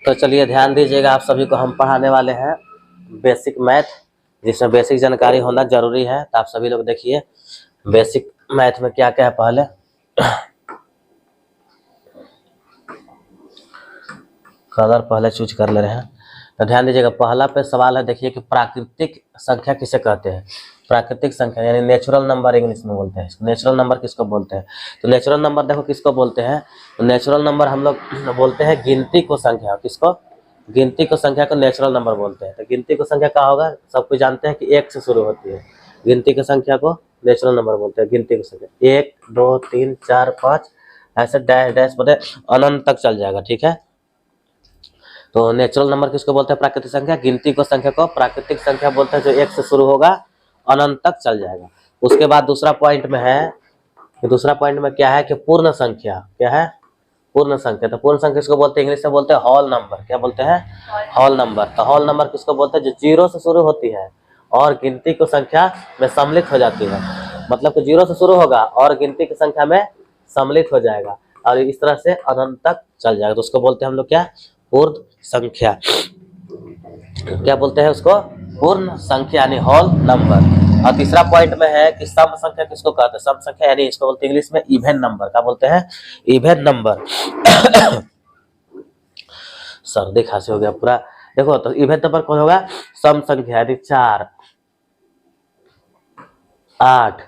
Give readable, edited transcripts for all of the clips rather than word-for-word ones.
तो चलिए ध्यान दीजिएगा, आप सभी को हम पढ़ाने वाले हैं बेसिक मैथ, जिसमें बेसिक जानकारी होना जरूरी है। तो आप सभी लोग देखिए बेसिक मैथ में क्या क्या है। पहले कलर पहले चूज कर ले रहे हैं। तो ध्यान दीजिएगा, पहला पे सवाल है, देखिए कि प्राकृतिक संख्या किसे कहते हैं। प्राकृतिक संख्या यानी नेचुरल नंबर इंग्लिश में बोलते हैं। नेचुरल नंबर किसको बोलते हैं? तो नेचुरल नंबर देखो किसको बोलते हैं। तो नेचुरल नंबर हम लोग बोलते हैं गिनती को संख्या। किसको? गिनती को संख्या को नेचुरल नंबर बोलते हैं। तो गिनती को संख्या क्या होगा? सब कुछ जानते हैं कि एक से शुरू होती है। गिनती की संख्या को नेचुरल नंबर बोलते हैं। गिनती की संख्या 1 2 3 4 5 ऐसे डैश डैश बड़े अनंत तक चल जाएगा। ठीक है, तो नेचुरल नंबर किसको बोलते हैं? प्राकृतिक संख्या। गिनती को संख्या को प्राकृतिक संख्या बोलते हैं, जो एक से शुरू होगा अनंत तक चल जाएगा। उसके बाद दूसरा पॉइंट में है कि दूसरा पॉइंट में क्या है कि पूर्ण संख्या। क्या है? पूर्ण संख्या। तो पूर्ण संख्या किसको बोलते हैं? इंग्लिश में बोलते हैं होल नंबर। क्या बोलते हैं? Whole number. तो होल नंबर किसको बोलते हैं? जो जीरो से शुरू होती है और गिनती को संख्या में सम्मिलित हो जाती है। मतलब कि जीरो से शुरू होगा और गिनती की संख्या में सम्मिलित हो जाएगा और इस तरह से अनंत तक चल जाएगा। तो उसको बोलते हैं हम लोग क्या? पूर्ण संख्या। क्या बोलते हैं उसको? पूर्ण संख्या यानी होल नंबर। और तीसरा पॉइंट में है कि सम संख्या किसको कहते हैं? सम संख्या यानी इसको बोलते हैं इंग्लिश में इवन नंबर। क्या बोलते हैं? Even number. सर्दी खांसी हो गया पूरा। देखो, तो इवन नंबर कौन होगा? सम संख्या यानी 4 8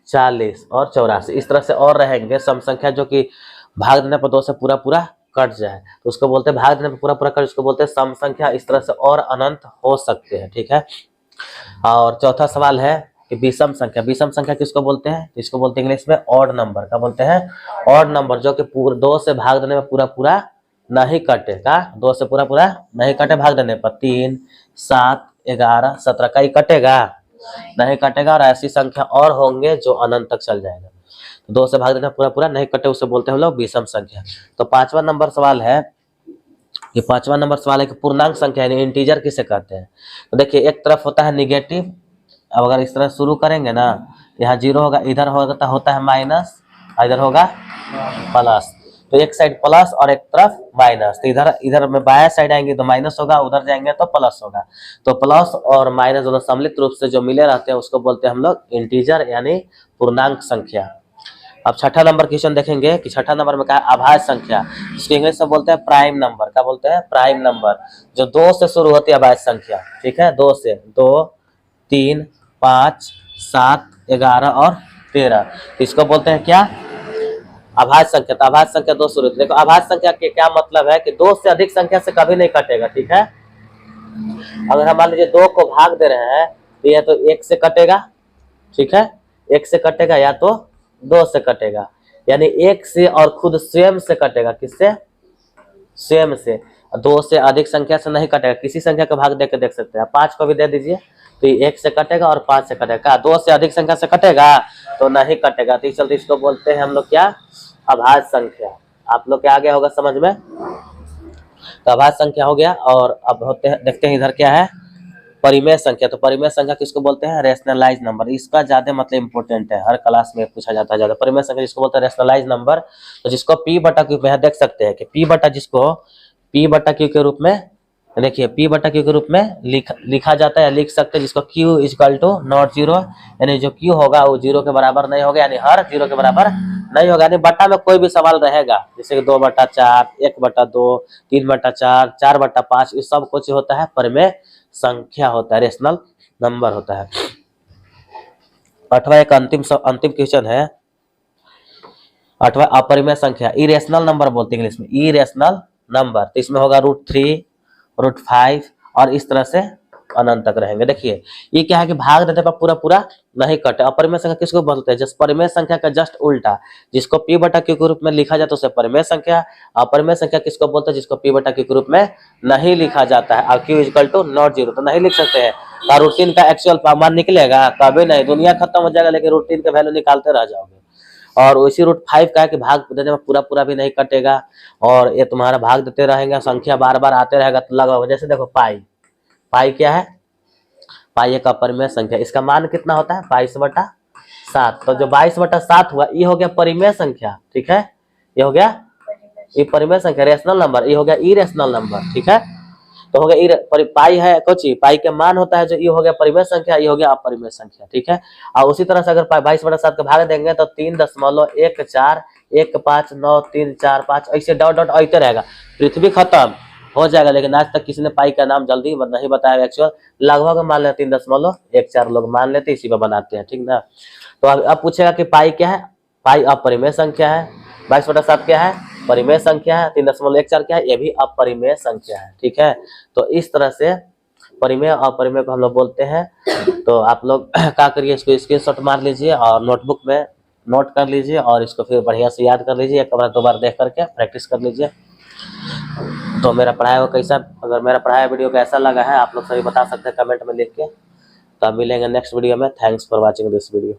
40 और 84 इस तरह से और रहेंगे सम संख्या, जो कि भाग देने पर 2 से पूरा पूरा कट जाए तो उसको बोलते हैं भाग देने पर पूरा पूरा कट, उसको बोलते हैं सम संख्या। इस तरह से और अनंत हो सकते हैं। ठीक है, और चौथा सवाल है कि विषम संख्या। विषम संख्या किसको बोलते हैं? इसको बोलते हैं इंग्लिश में ऑड नंबर। क्या बोलते हैं? ऑड नंबर, जो कि 2 से भाग देने में पूरा पूरा नहीं कटेगा। 2 से पूरा पूरा नहीं कटे भाग देने पर 3 7 11 17 का ही कटेगा, नहीं कटेगा। और ऐसी संख्या और होंगे जो अनंत तक चल जाएगा। 2 से भाग देना पूरा पूरा नहीं कटे, उसे बोलते हैं हम लोग विषम संख्या। तो पांचवा नंबर सवाल है कि पूर्णांक संख्या यानी इंटीजर किसे कहते हैं। तो देखिए, एक तरफ होता है निगेटिव। अब अगर इस तरह शुरू करेंगे ना, यहाँ 0 होगा, इधर होता है माइनस, इधर होगा प्लस। तो एक साइड प्लस और एक तरफ माइनस। तो इधर में बाया साइड आएंगे तो माइनस होगा, उधर जाएंगे तो प्लस होगा। तो प्लस और माइनस दोनों सम्मिलित रूप से जो मिले रहते हैं उसको बोलते हैं हम लोग इंटीजर यानी पूर्णांक संख्या। अब छठा नंबर क्वेश्चन देखेंगे कि छठा नंबर में क्या है? अभाज्य संख्या, जिसको इंग्लिश में बोलते हैं प्राइम नंबर। क्या बोलते हैं? प्राइम नंबर, जो 2 से शुरू होती है अभाज्य संख्या। ठीक है, 2 से 2 3 5 7 11 और 13 इसको बोलते हैं क्या? अभाज्य संख्या। तो अभाज्य संख्या 2 शुरू होती है। देखो, अभाज्य संख्या के क्या मतलब है कि 2 से अधिक संख्या से कभी नहीं कटेगा। ठीक है, अगर हम मान लीजिए 2 को भाग दे रहे हैं तो यह तो 1 से कटेगा। ठीक है, 1 से कटेगा या तो 2 से कटेगा, यानी 1 से और खुद स्वयं से कटेगा। किससे? स्वयं से। 2 से अधिक संख्या से नहीं कटेगा। किसी संख्या का भाग देकर देख सकते हैं। 5 को भी दे दीजिए तो 1 से कटेगा और 5 से कटेगा। 2 से अधिक संख्या से कटेगा तो नहीं कटेगा। तो इस चलते इसको बोलते हैं हम लोग क्या? अभाज्य संख्या। आप लोग क्या आ गया होगा समझ में? तो अभाज्य संख्या हो गया। और अब होते हैं, देखते हैं इधर क्या है, परिमेय संख्या। तो परिमेय संख्या किसको बोलते हैं? Rationalise number. इसका ज्यादा मतलब इंपॉर्टेंट है, हर क्लास में पूछा जाता है ज्यादा। परिमेय संख्या जिसको बोलते हैं रेशनलाइज नंबर। तो जिसको पी बटा क्यू में देख सकते हैं कि पी बटा क्यू के रूप में, देखिए पी बटा क्यू के रूप में लिखा जाता है, लिख सकते हैं, जिसको Q equal to not zero, यानी जो क्यू होगा वो 0 के बराबर नहीं होगा, यानी हर 0 के बराबर नहीं होगा। यानी बटा में कोई भी सवाल रहेगा, जैसे कि 2/4 1/2 3/4 4/5, इस सब कुछ होता है परिमेय संख्या होता है, रेशनल नंबर होता है। 8वां एक अंतिम क्वेश्चन है। 8वां अपरिमेय संख्या, इरेशनल नंबर बोलते हैं इंग्लिश में, इरेशनल नंबर। तो इसमें होगा √3 √5 और इस तरह से अनंत तक रहेंगे। देखिए ये क्या है कि भाग देने पर पूरा पूरा नहीं कटे। अपरिमेय संख्या किसको बोलते हैं? जिस परिमेय संख्या का जस्ट उल्टा, जिसको पी बटा क्यू के रूप में लिखा जाता है उसे परिमेय संख्या। अपरिमेय संख्या किसको बोलते हैं? जिसको पी बटा क्यू के रूप में नहीं लिखा जाता है। और Q equal to not zero तो नहीं लिख सकते हैं। और रूटीन का एक्चुअल मान निकलेगा कभी नहीं, दुनिया खत्म हो जाएगा लेकिन रूटीन का वैल्यू निकालते रह जाओगे। और उसी √5 का है कि भाग देने में पूरा पूरा भी नहीं कटेगा और ये तुम्हारा भाग देते रहेंगे, संख्या बार बार आते रहेगा। तो लगा जैसे देखो पाई क्या है? पाई एक अपरिमेय संख्या। इसका मान कितना होता है? 22/7। तो जो 22/7 हुआ ये हो गया परिमेय संख्या। ठीक है, ये हो गया ये परिमेय संख्या रेशनल नंबर, ये हो गया इरेशनल नंबर, ठीक है। तो हो गया पाई है कोची, पाई के मान होता है जो ये हो गया परिमेय संख्या, ये हो गया अपरिमेय संख्या, ठीक है। और उसी तरह से अगर 22/7 का भाग देंगे तो 3.1415934 ऐसे डॉट डॉट आते रहेगा। पृथ्वी खत्म हो जाएगा, लेकिन आज तक किसी ने पाई का नाम जल्दी नहीं बताया एक्चुअल, लगभग मान लेते 3.14 लोग मान लेते, इसी पर बनाते हैं, ठीक ना। तो अब पूछेगा कि पाई क्या है, पाई अपरिमेय संख्या है, 22/7 क्या है, परिमेय संख्या है, 3.14 क्या है, ये भी अपरिमेय संख्या है, ठीक है। तो इस तरह से परिमेय और अपरिमेय को हम लोग बोलते हैं। तो आप लोग क्या करिए, इसको स्क्रीनशॉट मार लीजिए और नोटबुक में नोट कर लीजिए और इसको फिर बढ़िया से याद कर लीजिए, एक बार 2 बार देख करके प्रैक्टिस कर लीजिए। तो मेरा पढ़ाया हुआ कैसा, अगर मेरा पढ़ाया वीडियो कैसा लगा है आप लोग सभी बता सकते हैं कमेंट में लिख के। तो अब मिलेंगे नेक्स्ट वीडियो में। Thanks for watching this video.